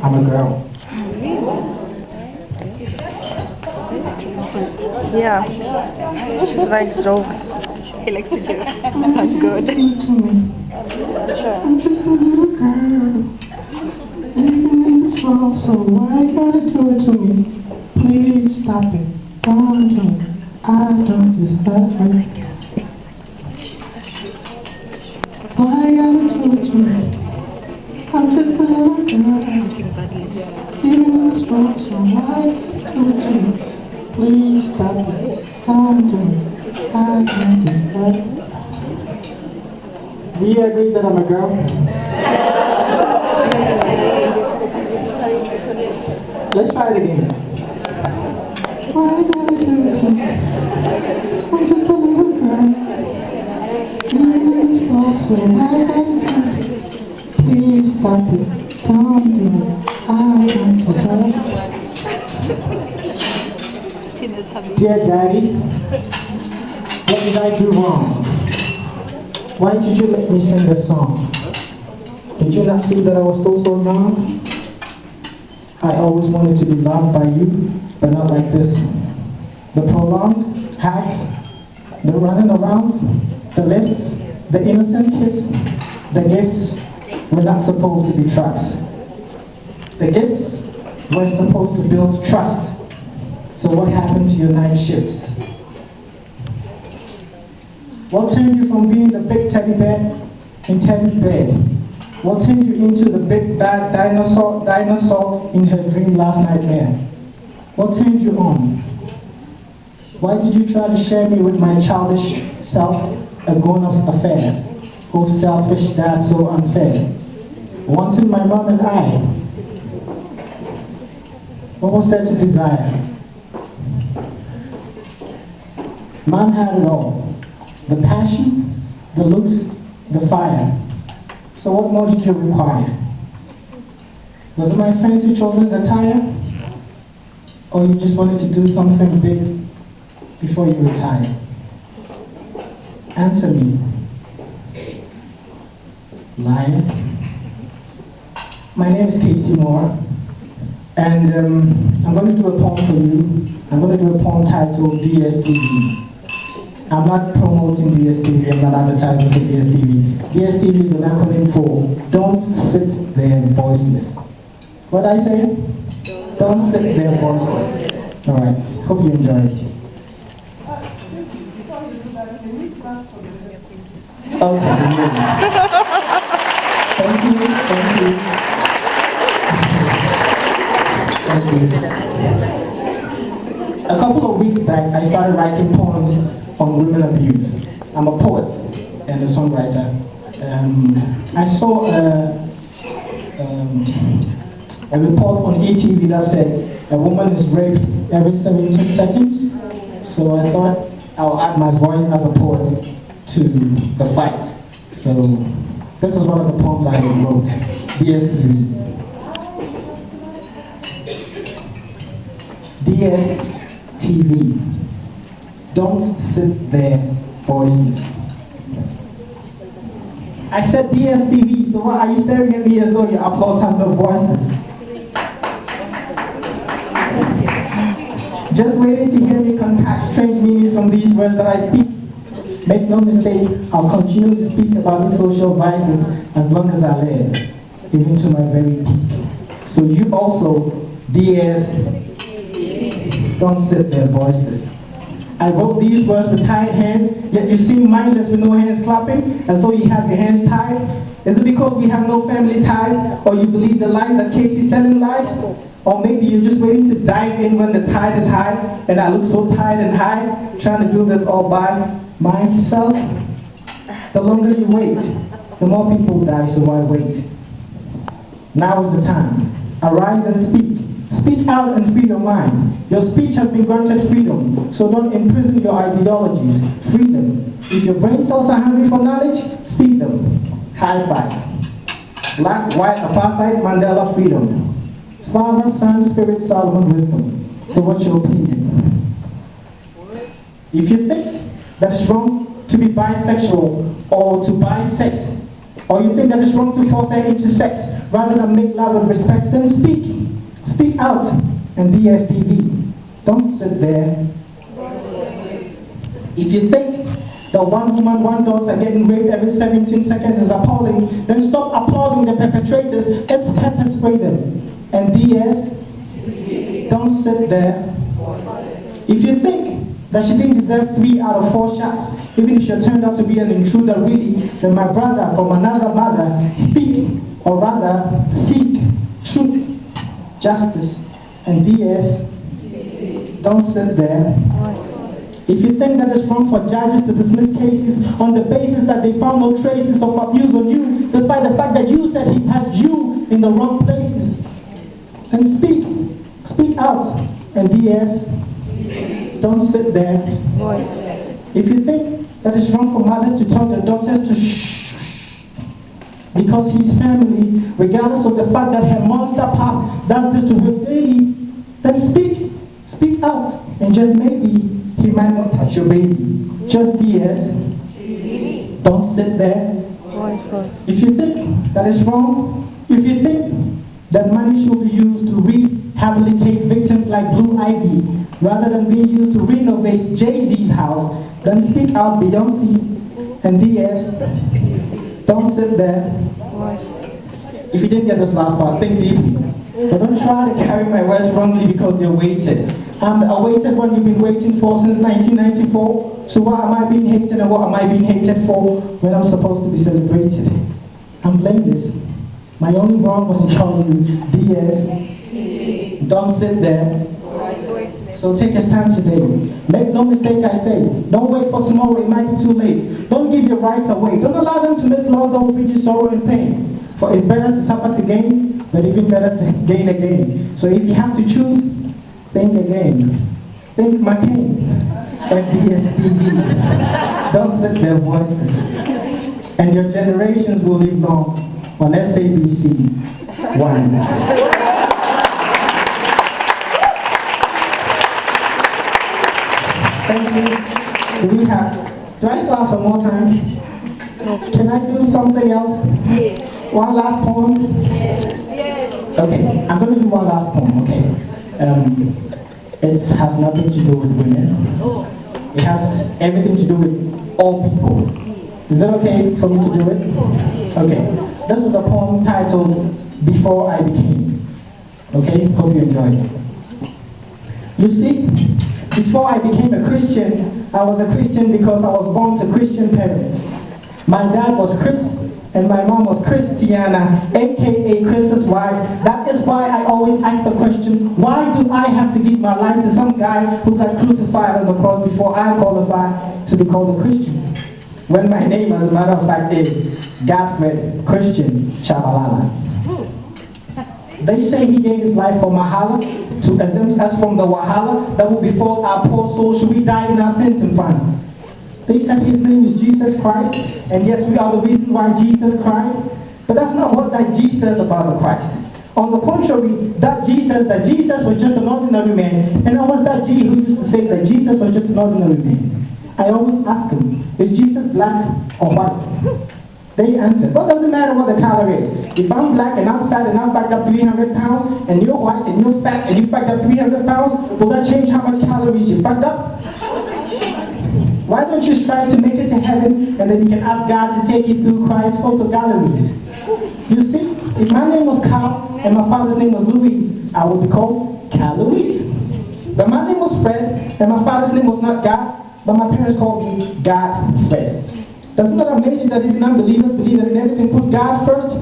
I'm a girl. Yeah, she likes jokes. He likes the jokes. That's good. Sure. I'm just a little girl. Everything is wrong, so why you gotta do it to me? Please stop it. Don't do it. I don't deserve it. Why you gotta do it to me? I'm just a little girl. Everything is wrong, so why do it to me? Please stop it. Don't do it. I don't deserve it. Do you agree that I'm a girl? Let's try it again. Why gotta do it to me? I'm just a little girl. Even it's wrong, so why gotta do it to me? Please stop it. Don't do it. I don't deserve it. Dear Daddy, what did I do wrong? Why did you let me sing this song? Did you not see that I was still so young? I always wanted to be loved by you, but not like this. The prolonged hacks, the running around, the lips, the innocent kiss, the gifts were not supposed to be traps. The gifts were supposed to build trust. So what happened to your night shifts? What turned you from being the big teddy bear in Teddy's bed? What turned you into the big bad dinosaur in her dream last nightmare? What turned you on? Why did you try to share me with my childish self, a grown-up's affair? Oh selfish dad, so unfair. Wanting my mom and I. What was there to desire? Mom had it all. The passion, the looks, the fire. So what more did you require? Was it my fancy children's attire? Or you just wanted to do something big before you retire? Answer me. Liar. My name is Kacey Moore, and I'm going to do a poem for you. I'm going to do a poem titled DSTV. I'm not promoting DSTV, I'm not advertising for DSTV. DSTV is an acronym for Don't Sit There Voiceless. What I say? Don't sit there voiceless. Alright, hope you enjoy it. Okay, thank you, thank you. Thank you. A couple of weeks back, I started writing poems on women abuse. I'm a poet and a songwriter. I saw a report on ATV that said a woman is raped every 17 seconds. So I thought I'll add my voice as a poet to the fight. So this is one of the poems I wrote. DSTV. DSTV. Don't sit there voiceless. I said DSTV, so why are you staring at me as though your uploads have no voices? Just waiting to hear me concoct strange meanings from these words that I speak. Make no mistake, I'll continue to speak about these social vices as long as I live, even to my very peak. So you also, DS, don't sit there voiceless. I wrote these words with tied hands, yet you seem mindless with no hands clapping, as though you have your hands tied. Is it because we have no family ties, or you believe the lies that Kacey's telling lies? Or maybe you're just waiting to dive in when the tide is high, and I look so tired and high, trying to do this all by myself? The longer you wait, the more people die, so why wait? Now is the time. Arise and speak. Speak out and free your mind. Your speech has been granted freedom, so don't imprison your ideologies. Freedom. If your brain cells are hungry for knowledge, feed them. High five. Black, white, apartheid, Mandela, freedom. Father, Son, Spirit, Solomon, wisdom. So what's your opinion? If you think that it's wrong to be bisexual or to buy sex, Or you think that it's wrong to force her into sex rather than make love with respect? Then speak. Speak out. And DSTV. Don't sit there. If you think that one woman, one daughter getting raped every 17 seconds is appalling, then stop applauding the perpetrators. Let's pepper spray them. And DS, don't sit there. If you think that she didn't deserve 3 out of 4 shots, even if she turned out to be an intruder really, then my brother from another mother, speak, or rather seek truth, justice, and DS, don't sit there. If you think that it's wrong for judges to dismiss cases on the basis that they found no traces of abuse on you, despite the fact that you said he touched you in the wrong places, then speak out, and DS, don't sit there. If you think that it's wrong for mothers to tell their daughters to shh, because he's family, regardless of the fact that her monster pops does this to her daily, then speak out, and just maybe he might not touch your baby. Just DS. Don't sit there. If you think that is wrong, if you think that money should be used to rehabilitate victims like Blue Ivy, rather than being used to renovate Jay-Z's house, then speak out, Beyonce and DS. Don't sit there. If you didn't get this last part, think deeply. But don't try to carry my words wrongly because they're weighted. I'm the awaited one you've been waiting for since 1994. So why am I being hated and what am I being hated for when I'm supposed to be celebrated? I'm blameless. My only wrong was to call you DS. Don't sit there. So take a stand today. Make no mistake, I say. Don't wait for tomorrow, it might be too late. Don't give your rights away. Don't allow them to make laws that will bring you sorrow and pain. For it's better to suffer to gain, but even better to gain again. So if you have to choose, think again. Think McCain. FDSTV. Don't sit their voices. And your generations will live long on SABC 1. Thank you. Do I still have some more time? Can I do something else? One last poem? Okay, I'm going to do one last poem, okay? It has nothing to do with women. It has everything to do with all people. Is it okay for me to do it? Okay. This is a poem titled Before I Became. Okay? Hope you enjoy it. You see, before I became a Christian, I was a Christian because I was born to Christian parents. My dad was Chris, and my mom was Christiana, aka Chris's wife. That is why I always ask the question, why do I have to give my life to some guy who got crucified on the cross before I qualify to be called a Christian? When my name, as a matter of fact, is Godfred Christian Chabalala. They say he gave his life for Mahala, to exempt us from the Wahala that will befall our poor souls should we die in our sins and find. They said his name is Jesus Christ, and yes, we are the reason why Jesus Christ. But that's not what that G says about the Christ. On the contrary, that G says that Jesus was just an ordinary man, and I was that G who used to say that Jesus was just an ordinary man. I always ask them, is Jesus black or white? They answered, well, doesn't matter what the color is. If I'm black and I'm fat and I'm backed up 300 pounds, and you're white and you're fat and you backed up 300 pounds, will that change how much calories you backed up? Why don't you strive to make it to heaven and then you can ask God to take you through Christ's photo galleries? You see, if my name was Carl and my father's name was Louise, I would be called Calories. But my name was Fred and my father's name was not God, but my parents called me Godfred. Doesn't that amaze you that even unbelievers believe that in everything put God first?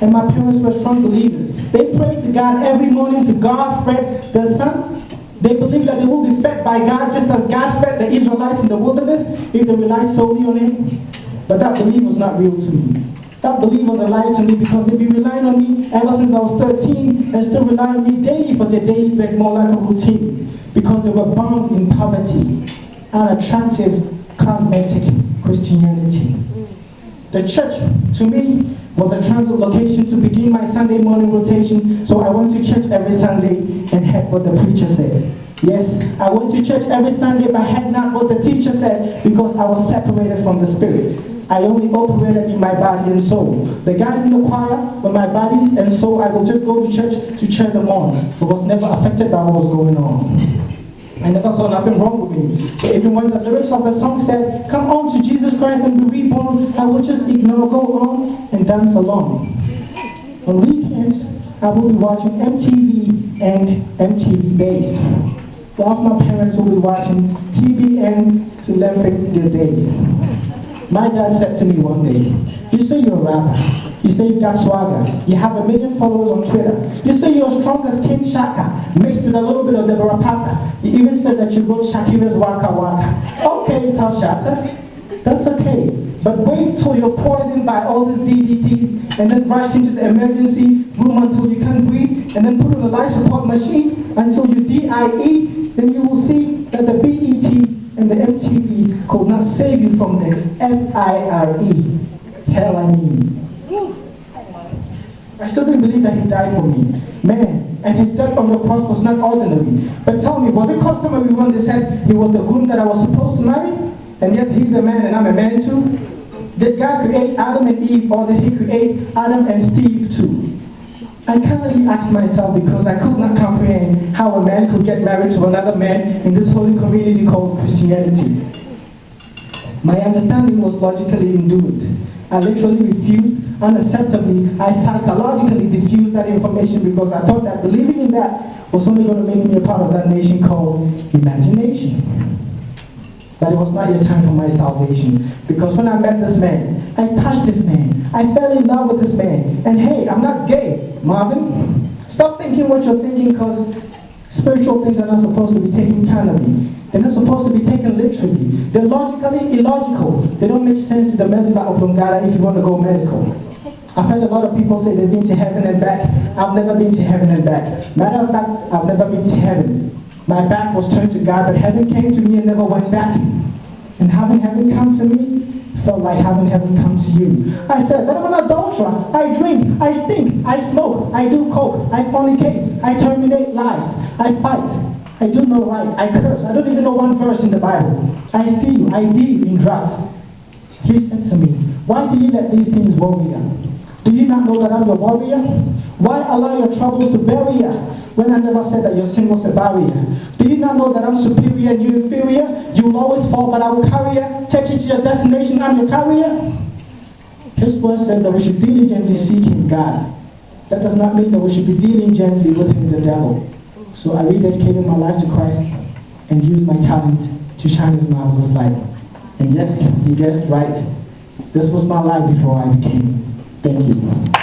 And my parents were strong believers. They prayed to God every morning to God fed the Son. They believe that they will be fed by God just as God fed the Israelites in the wilderness if they relied solely on Him. But that belief was not real to me. That belief was a lie to me because they've been relying on me ever since I was 13 and still rely on me daily for their daily bread more like a routine because they were bound in poverty, unattractive, cosmetic Christianity. The church, to me, was a transit location to begin my Sunday morning rotation, so I went to church every Sunday and heard what the preacher said. Yes, I went to church every Sunday but heard not what the teacher said because I was separated from the Spirit. I only operated in my body and soul. The guys in the choir were my bodies and soul. I would just go to church to cheer them on, but was never affected by what was going on. I never saw nothing wrong with me. So even when the lyrics of the song said, come on to Jesus Christ and be reborn, I would just ignore, go on and dance along. On weekends, I would be watching MTV and MTV Base. Whilst my parents would be watching TBN to lengthen their days. My dad said to me one day, you say you're a rapper. You say you got swagger. You have 1 million followers on Twitter. You say you're as strong as King Shaka, mixed with a little bit of Deborah Pata. You even said that you wrote Shakira's Waka Waka. Okay, tough Shatta. That's okay. But wait till you're poisoned by all this DDT and then rushed into the emergency room until you can't breathe and then put on a life support machine until you DIE. Then you will see that the BET and the MTV could not save you from the FIRE. Hell, I mean. I still didn't believe that he died for me. Man, and his death on the cross was not ordinary. But tell me, was it customary when they said he was the groom that I was supposed to marry? And yes, he's a man and I'm a man too? Did God create Adam and Eve, or did he create Adam and Steve too? I can't really ask myself because I could not comprehend how a man could get married to another man in this holy community called Christianity. My understanding was logically induced. I literally refused, unacceptably, I psychologically diffused that information because I thought that believing in that was only going to make me a part of that nation called imagination. But it was not yet time for my salvation, because when I met this man, I touched this man, I fell in love with this man, and hey, I'm not gay, Marvin. Stop thinking what you're thinking, because spiritual things are not supposed to be taken carnally. They're not supposed to be taken literally. They're logically illogical. They don't make sense to the medulla oblongata if you want to go medical. I've heard a lot of people say they've been to heaven and back. I've never been to heaven and back. Matter of fact, I've never been to heaven. My back was turned to God, but heaven came to me and never went back. And having heaven come to me felt like having heaven come to you. I said, but I'm an adulterer. I drink, I stink, I smoke, I do coke, I fornicate, I terminate lives, I fight. I do no right, I curse. I don't even know one verse in the Bible. I steal, I deal in drugs. He said to me, why do you let these things worry you? Do you not know that I'm your warrior? Why allow your troubles to bury you when I never said that your sin was a barrier? Do you not know that I'm superior and you inferior? You will always fall, but I will carry you. Take you to your destination, I'm your carrier. His word said that we should diligently seek him, God. That does not mean that we should be dealing gently with him, the devil. So I rededicated my life to Christ and used my talent to shine his marvelous light. And yes, you guessed right. This was my life before I became. Thank you.